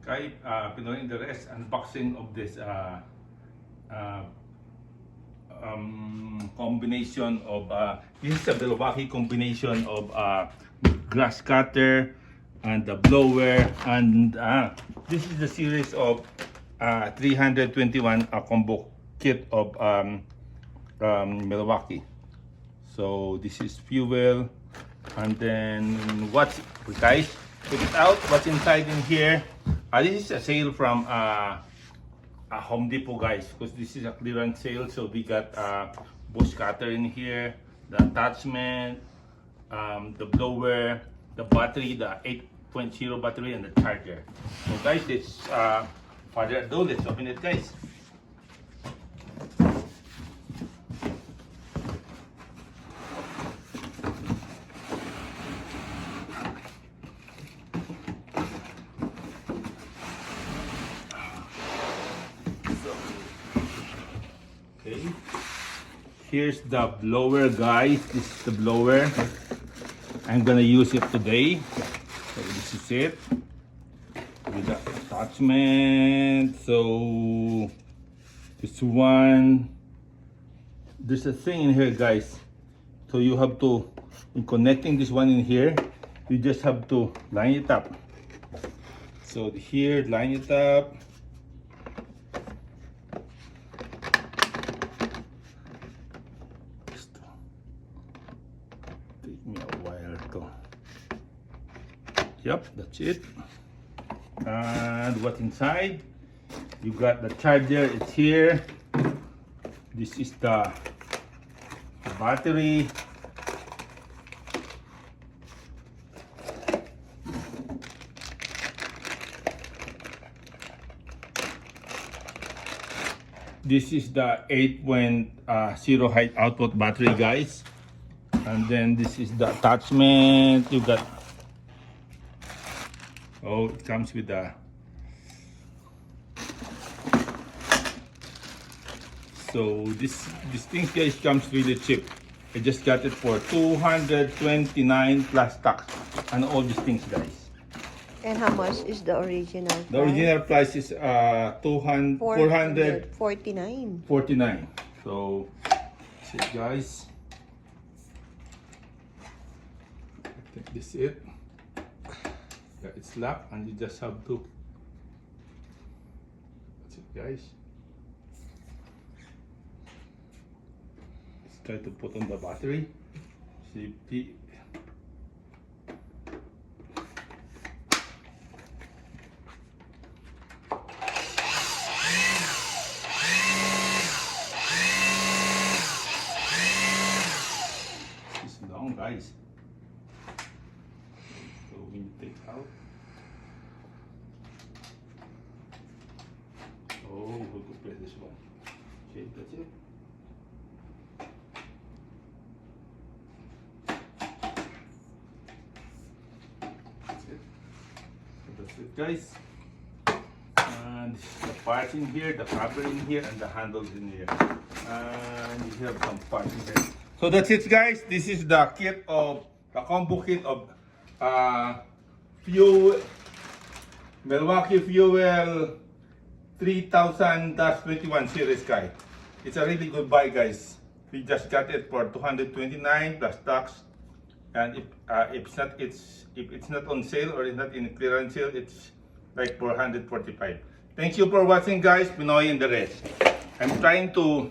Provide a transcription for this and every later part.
Kay Pinoy in the Rest, unboxing of this combination of this is a Milwaukee combination of grass cutter and the blower, and this is the series of 321 combo kit of Milwaukee. So this is fuel, and then what's, guys, check it out what's inside in here. This is a sale from Home Depot, guys, because this is a clearance sale. So we got bush cutter in here, the attachment, the blower, the battery, the 8.0 battery, and the charger. So guys, let's further ado, let's open it, guys. Okay, here's the blower, guys. This is the blower. I'm gonna use it today. So this is it with the attachment. So this one, there's a thing in here, guys. So you have to, in connecting this one in here, you just have to line it up. So here, line it up. Take me a while to. Yep, that's it. And what's inside? You got the charger, it's here. This is the battery. This is the 8.0 high output battery, guys. And then this is the attachment. You got, oh, it comes with the, so this thing, guys, comes really cheap. I just got it for $229 plus tax and all these things, guys. And how much is the original price? The original price is 449. 449. So that's it, guys. I think this is it. Yeah, it's locked, and you just have to. That's it, guys. Let's try to put on the battery. Safety. It's long, guys. So when you take out, oh, you have to press this one. Okay, that's it. That's it. So that's it, guys. And this is the parts in here, the cover in here, and the handles in here. And you have some parts in here. So that's it, guys. This is the kit of the combo kit of fuel, Milwaukee Fuel 3000-21 series, guys. It's a really good buy, guys. We just got it for $229 plus tax, and if it's not on sale or it's not in clearance sale, it's like $445. Thank you for watching, guys. Pinoy in the Rest. I'm trying to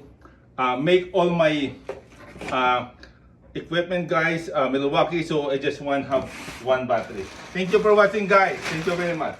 make all my equipment, guys, Milwaukee, so I just want to have one battery. Thank you for watching, guys. Thank you very much.